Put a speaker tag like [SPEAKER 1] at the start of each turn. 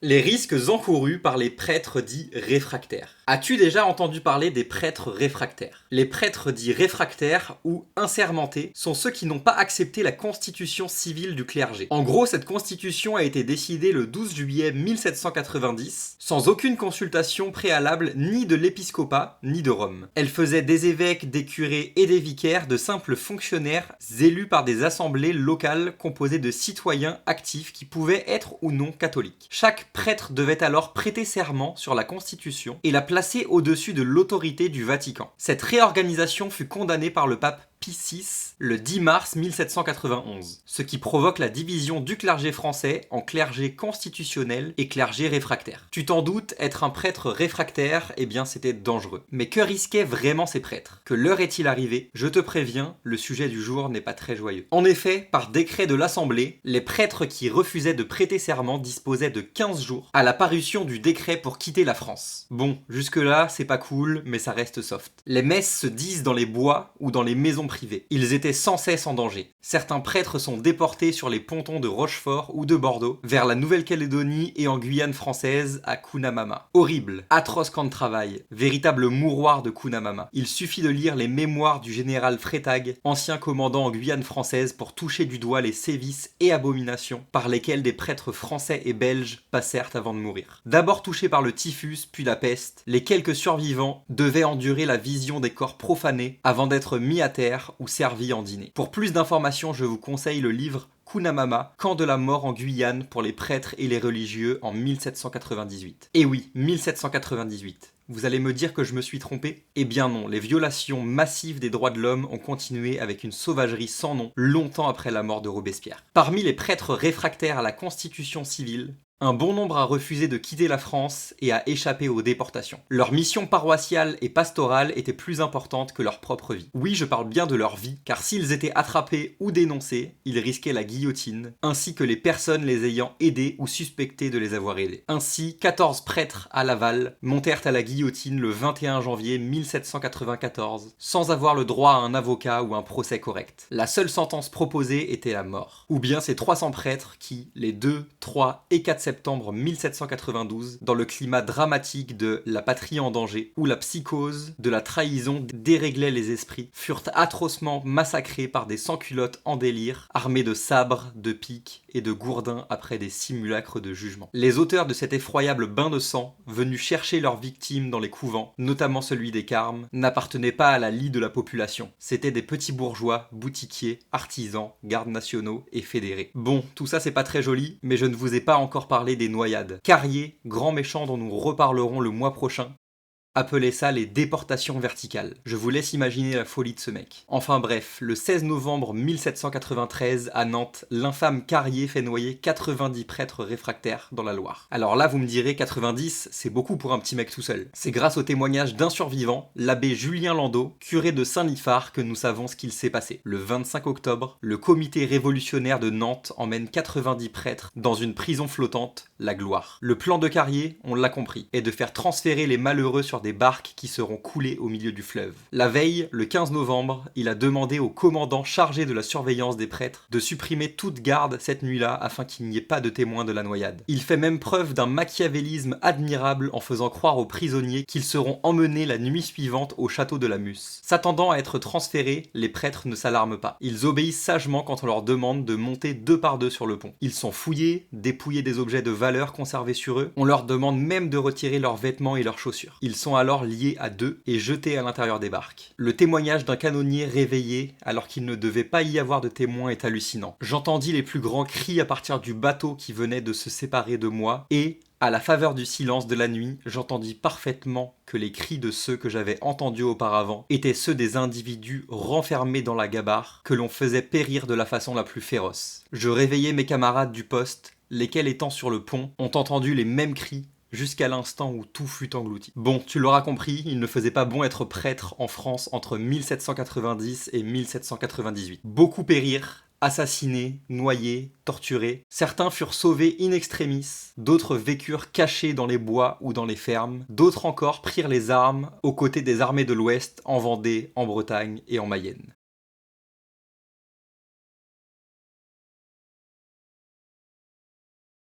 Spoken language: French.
[SPEAKER 1] Les risques encourus par les prêtres dits réfractaires. As-tu déjà entendu parler des prêtres réfractaires? Les prêtres dits réfractaires ou assermentés sont ceux qui n'ont pas accepté la constitution civile du clergé. En gros, cette constitution a été décidée le 12 juillet 1790, sans aucune consultation préalable ni de l'épiscopat ni de Rome. Elle faisait des évêques, des curés et des vicaires de simples fonctionnaires élus par des assemblées locales composées de citoyens actifs qui pouvaient être ou non catholiques. Chaque prêtre devait alors prêter serment sur la Constitution et la placer au-dessus de l'autorité du Vatican. Cette réorganisation fut condamnée par le pape Pie VI le 10 mars 1791, ce qui provoque la division du clergé français en clergé constitutionnel et clergé réfractaire. Tu t'en doutes, être un prêtre réfractaire, eh bien c'était dangereux. Mais que risquaient vraiment ces prêtres? Que l'heure est-il arrivée? Je te préviens, le sujet du jour n'est pas très joyeux. En effet, par décret de l'Assemblée, les prêtres qui refusaient de prêter serment disposaient de 15 jours à la parution du décret pour quitter la France. Bon, jusque-là, c'est pas cool, mais ça reste soft. Les messes se disent dans les bois ou dans les maisons privées. Ils étaient sans cesse en danger. Certains prêtres sont déportés sur les pontons de Rochefort ou de Bordeaux, vers la Nouvelle-Calédonie et en Guyane française à Cunamama. Horrible, atroce camp de travail, véritable mouroir de Cunamama. Il suffit de lire les mémoires du général Freytag, ancien commandant en Guyane française, pour toucher du doigt les sévices et abominations par lesquels des prêtres français et belges passèrent avant de mourir. D'abord touchés par le typhus, puis la peste, les quelques survivants devaient endurer la vision des corps profanés avant d'être mis à terre ou servis en dîner. Pour plus d'informations, je vous conseille le livre Cunamama, camp de la mort en Guyane pour les prêtres et les religieux en 1798. Et oui, 1798. Vous allez me dire que je me suis trompé? Eh bien non, les violations massives des droits de l'homme ont continué avec une sauvagerie sans nom, longtemps après la mort de Robespierre. Parmi les prêtres réfractaires à la constitution civile, un bon nombre a refusé de quitter la France et a échappé aux déportations. Leur mission paroissiale et pastorale était plus importante que leur propre vie. Oui, je parle bien de leur vie, car s'ils étaient attrapés ou dénoncés, ils risquaient la guillotine, ainsi que les personnes les ayant aidés ou suspectées de les avoir aidés. Ainsi, 14 prêtres à Laval montèrent à la guillotine le 21 janvier 1794, sans avoir le droit à un avocat ou un procès correct. La seule sentence proposée était la mort. Ou bien ces 300 prêtres qui, les 2, 3 et 4 septembre 1792, dans le climat dramatique de la patrie en danger, où la psychose de la trahison déréglait les esprits, furent atrocement massacrés par des sans-culottes en délire, armés de sabres, de piques et de gourdins après des simulacres de jugement. Les auteurs de cet effroyable bain de sang, venus chercher leurs victimes dans les couvents, notamment celui des Carmes, n'appartenaient pas à la lie de la population. C'étaient des petits bourgeois, boutiquiers, artisans, gardes nationaux et fédérés. Bon, tout ça c'est pas très joli, mais je ne vous ai pas encore parlé des noyades. Carrier, grand méchant dont nous reparlerons le mois prochain, appelait ça les déportations verticales. Je vous laisse imaginer la folie de ce mec. Enfin bref, le 16 novembre 1793, à Nantes, l'infâme Carrier fait noyer 90 prêtres réfractaires dans la Loire. Alors là, vous me direz, 90, c'est beaucoup pour un petit mec tout seul. C'est grâce au témoignage d'un survivant, l'abbé Julien Landau, curé de Saint-Liphard, que nous savons ce qu'il s'est passé. Le 25 octobre, le comité révolutionnaire de Nantes emmène 90 prêtres dans une prison flottante, la Gloire. Le plan de Carrier, on l'a compris, est de faire transférer les malheureux sur des barques qui seront coulées au milieu du fleuve. La veille, le 15 novembre, il a demandé au commandant chargé de la surveillance des prêtres de supprimer toute garde cette nuit-là afin qu'il n'y ait pas de témoins de la noyade. Il fait même preuve d'un machiavélisme admirable en faisant croire aux prisonniers qu'ils seront emmenés la nuit suivante au château de la Musse. S'attendant à être transférés, les prêtres ne s'alarment pas. Ils obéissent sagement quand on leur demande de monter 2 par 2 sur le pont. Ils sont fouillés, dépouillés des objets de valeur conservés sur eux. On leur demande même de retirer leurs vêtements et leurs chaussures. Ils sont alors liés à 2 et jetés à l'intérieur des barques. Le témoignage d'un canonnier réveillé alors qu'il ne devait pas y avoir de témoins est hallucinant. J'entendis les plus grands cris à partir du bateau qui venait de se séparer de moi et, à la faveur du silence de la nuit, j'entendis parfaitement que les cris de ceux que j'avais entendus auparavant étaient ceux des individus renfermés dans la gabarre que l'on faisait périr de la façon la plus féroce. Je réveillai mes camarades du poste, lesquels étant sur le pont, ont entendu les mêmes cris jusqu'à l'instant où tout fut englouti. Bon, tu l'auras compris, il ne faisait pas bon être prêtre en France entre 1790 et 1798. Beaucoup périrent, assassinés, noyés, torturés. Certains furent sauvés in extremis, d'autres vécurent cachés dans les bois ou dans les fermes, d'autres encore prirent les armes aux côtés des armées de l'Ouest en Vendée, en Bretagne et en Mayenne.